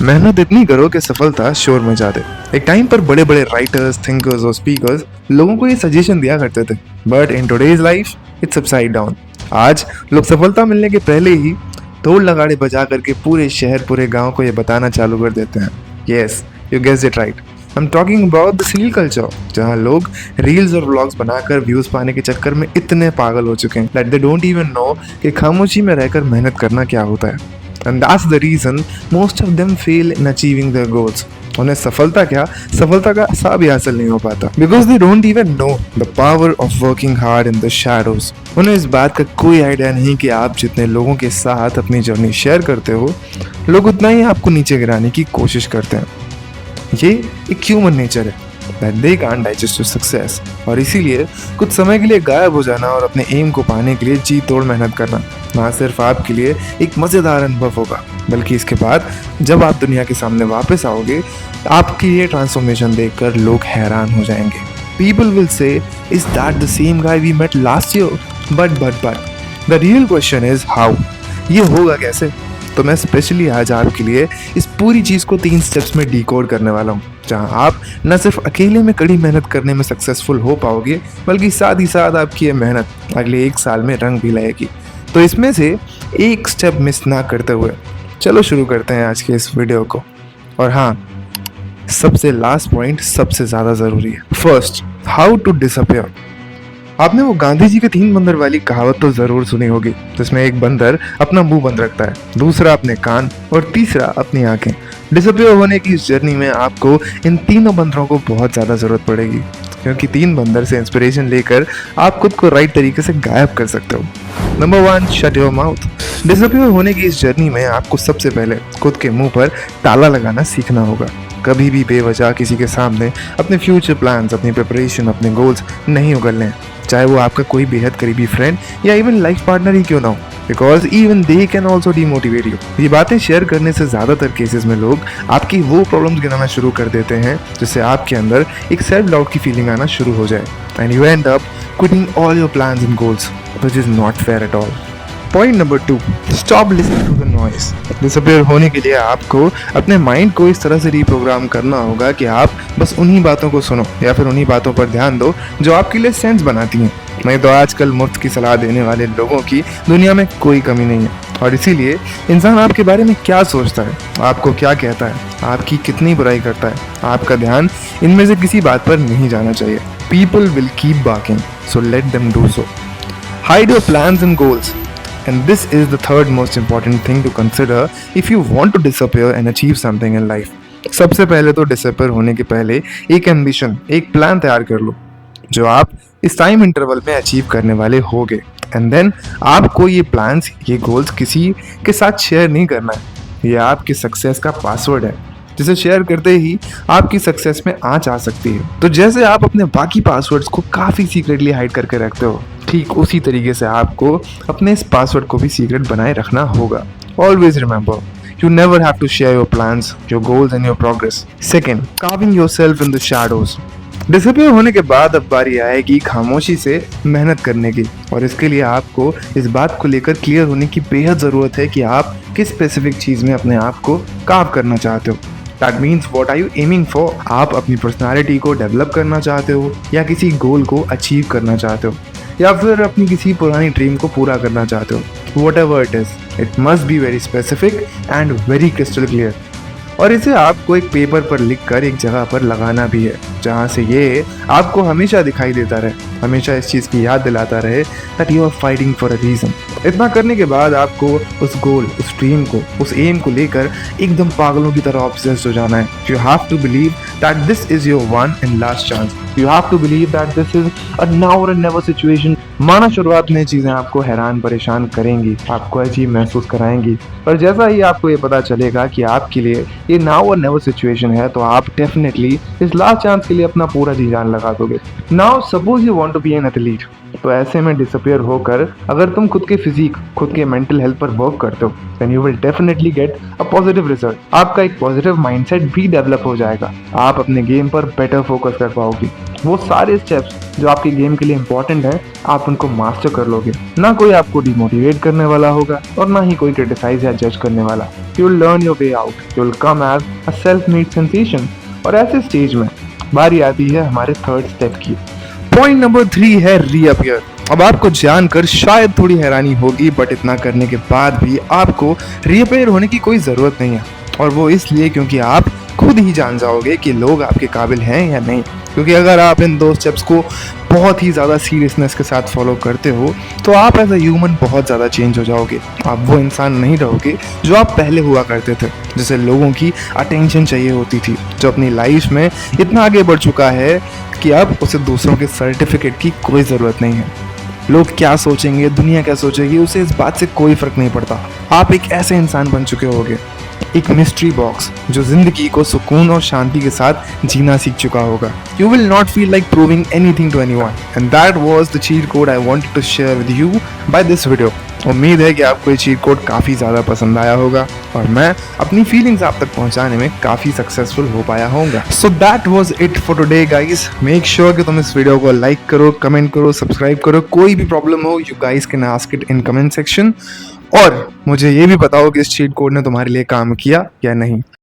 मेहनत इतनी करो कि सफलता शोर मचा दे। एक टाइम पर बड़े बड़े राइटर्स, थिंकर्स और स्पीकर्स लोगों को ये सजेशन दिया करते थे, but in today's life it's upside down. आज लोग सफलता मिलने के पहले ही ढोल लगाड़े बजा करके पूरे शहर, पूरे गांव को ये बताना चालू कर देते हैं। Yes, you guessed it right, I am talking about the reel culture, जहाँ लोग रील्स और व्लॉग्स बनाकर व्यूज पाने के चक्कर में इतने पागल हो चुके हैं that they don't even know कि खामोशी में रहकर मेहनत करना क्या होता है। And that's the reason most of them fail in achieving their goals. उन्हें सफलता का सा भी हासिल नहीं हो पाता, because they don't even know the power of working hard in the shadows. उन्हें इस बात का कोई आइडिया नहीं कि आप जितने लोगों के साथ अपनी जर्नी शेयर करते हो, लोग उतना ही आपको नीचे गिराने की कोशिश करते हैं। ये एक ह्यूमन नेचर है that they can't digest your success, और इसीलिए कुछ समय के लिए गायब हो जाना और अपने एम को पाने के लिए जी तोड़ मेहनत करना ना सिर्फ आपके लिए एक मज़ेदार अनुभव होगा, बल्कि इसके बाद जब आप दुनिया के सामने वापस आओगे, आपकी ये ट्रांसफॉर्मेशन देखकर लोग हैरान हो जाएंगे। People will say, is that the same guy we met last year? But the real question is how? ये होगा कैसे? तो मैं स्पेशली आज आपके लिए इस पूरी चीज़ को 3 स्टेप्स में डिकोड करने वाला हूँ, जहाँ आप न सिर्फ अकेले में कड़ी मेहनत करने में सक्सेसफुल हो पाओगे, बल्कि साथ ही साथ आपकी ये मेहनत अगले 1 साल में रंग भी लाएगी। तो इसमें से एक स्टेप मिस ना करते हुए चलो शुरू करते हैं आज के इस वीडियो को। और हाँ, सबसे लास्ट पॉइंट सबसे ज़्यादा ज़रूरी है। First, how to disappear. आपने वो गांधी जी के 3 बंदर वाली कहावत तो ज़रूर सुनी होगी, जिसमें एक बंदर अपना मुंह बंद रखता है, दूसरा अपने कान और तीसरा अपनी आंखें। डिसअपियर होने की इस जर्नी में आपको इन तीनों बंदरों को बहुत ज़्यादा ज़रूरत पड़ेगी, क्योंकि 3 बंदर से इंस्पिरेशन लेकर आप खुद को राइट तरीके से गायब कर सकते हो। Number 1, shut your mouth. Disappear होने की इस जर्नी में आपको सबसे पहले खुद के मुंह पर ताला लगाना सीखना होगा। कभी भी बेवजह किसी के सामने अपने फ्यूचर प्लान्स, अपनी प्रिपरेशन, अपने गोल्स नहीं उगलने, चाहे वो आपका कोई बेहद करीबी फ्रेंड या इवन लाइफ पार्टनर ही क्यों ना हो, because even they can also demotivate you. ये बातें शेयर करने से ज़्यादातर केसेस में लोग आपकी वो प्रॉब्लम्स गिनाना शुरू कर देते हैं जिससे आपके अंदर एक सेल्फ डाउट की फीलिंग आना शुरू हो जाए, and you end up quitting all your plans and goals, which is not fair at all. Point number 2, stop listening to the noise. Disappear होने के लिए आपको अपने माइंड को इस तरह से रीप्रोग्राम करना होगा कि आप बस उन्हीं बातों को सुनो या फिर उन्हीं बातों पर ध्यान दो जो आपके लिए सेंस बनाती हैं। नहीं तो आजकल मुफ्त की सलाह देने वाले लोगों की दुनिया में कोई कमी नहीं है, और इसीलिए इंसान आपके बारे में क्या सोचता है, आपको क्या कहता है, आपकी कितनी बुराई करता है, आपका ध्यान इनमें से किसी बात पर नहीं जाना चाहिए। People will keep barking, so let them do so. Hide your plans and goals. And this is the third most important thing to consider if you want to disappear and achieve something in life. सबसे पहले तो disappear होने के पहले एक ambition, एक plan तैयार कर लो जो आप इस टाइम इंटरवल में अचीव करने वाले होगे, एंड देन आपको ये प्लान्स, ये गोल्स किसी के साथ शेयर नहीं करना है। ये आपकी सक्सेस का पासवर्ड है, जिसे शेयर करते ही आपकी सक्सेस में आँच आ सकती है। तो जैसे आप अपने बाकी पासवर्ड्स को काफ़ी सीक्रेटली हाइड करके रखते हो, ठीक उसी तरीके से आपको अपने इस पासवर्ड को भी सीक्रेट बनाए रखना होगा। Always remember, you never have to share your plans, your goals and your progress. Second, carving yourself in the shadows. Disappear होने के बाद अब बारी आएगी खामोशी से मेहनत करने की, और इसके लिए आपको इस बात को लेकर क्लियर होने की बेहद ज़रूरत है कि आप किस स्पेसिफिक चीज़ में अपने आप को कार्व करना चाहते हो। That means what are you aiming for. आप अपनी पर्सनालिटी को डेवलप करना चाहते हो, या किसी गोल को अचीव करना चाहते हो, या फिर अपनी किसी पुरानी ड्रीम को पूरा करना चाहते हो। Whatever it is, it must be very specific and very crystal clear. और इसे आपको एक पेपर पर लिखकर एक जगह पर लगाना भी है, जहाँ से ये आपको हमेशा दिखाई देता रहे, हमेशा इस चीज़ की याद दिलाता रहे that you are fighting for a reason. इतना करने के बाद आपको उस गोल, उस ड्रीम को, उस एम को लेकर एकदम पागलों की तरह ऑब्सेस्ड हो जाना है। You have to believe that this is your one and last chance. You have to believe that this is a now or never situation. माना शुरुआत में चीज़ें आपको हैरान परेशान करेंगी, आपको अजीब महसूस कराएंगी, पर जैसा ही आपको ये पता चलेगा कि आपके लिए ये नाउ और नेवर सिचुएशन है, तो आप डेफिनेटली इस लास्ट चांस के लिए अपना पूरा जी जान लगा दोगे। Now suppose you want to be an athlete, तो ऐसे में डिसअपियर होकर अगर तुम खुद के फिजिक, खुद के मेंटल हेल्थ पर वर्क करते हो, then you will definitely get a positive result. आपका एक पॉजिटिव माइंडसेट भी डेवलप हो जाएगा, आप अपने गेम पर बेटर फोकस कर पाओगे। वो सारे स्टेप्स जो आपके गेम के लिए इंपॉर्टेंट हैं, आप उनको मास्टर कर लोगे। ना कोई आपको डिमोटिवेट करने वाला होगा और ना ही कोई क्रिटिसाइज या जज करने वाला। You will learn your way out, you will come as a self made sensation. और ऐसे स्टेज में बारी आती है हमारे थर्ड स्टेप की। पॉइंट नंबर 3 है रीअपियर। अब आपको जानकर शायद थोड़ी हैरानी होगी, बट इतना करने के बाद भी आपको रीअपियर होने की कोई ज़रूरत नहीं है। और वो इसलिए क्योंकि आप खुद ही जान जाओगे कि लोग आपके काबिल हैं या नहीं। क्योंकि अगर आप इन 2 स्टेप्स को बहुत ही ज़्यादा सीरियसनेस के साथ फॉलो करते हो, तो आप एज अ ह्यूमन बहुत ज़्यादा चेंज हो जाओगे। आप वो इंसान नहीं रहोगे जो आप पहले हुआ करते थे, जिसे लोगों की अटेंशन चाहिए होती थी, जो अपनी लाइफ में इतना आगे बढ़ चुका है कि अब उसे दूसरों के सर्टिफिकेट की कोई ज़रूरत नहीं है। लोग क्या सोचेंगे, दुनिया क्या सोचेगी, उसे इस बात से कोई फ़र्क नहीं पड़ता। आप एक ऐसे इंसान बन चुके होगे, एक मिस्ट्री बॉक्स जो जिंदगी को सुकून और शांति के साथ जीना सीख चुका होगा। You will not feel like proving anything to anyone, and that was the cheat code I wanted to share with you by this video. उम्मीद है कि आपको ये चीट कोड काफ़ी ज़्यादा पसंद आया होगा और मैं अपनी फीलिंग्स आप तक पहुंचाने में काफ़ी सक्सेसफुल हो पाया होगा। So that was it for today guys. Make sure कि तुम इस वीडियो को लाइक करो, कमेंट करो, सब्सक्राइब करो। कोई भी प्रॉब्लम हो, you guys can ask it in comment section. और मुझे ये भी बताओ कि इस चीट कोड ने तुम्हारे लिए काम किया या नहीं।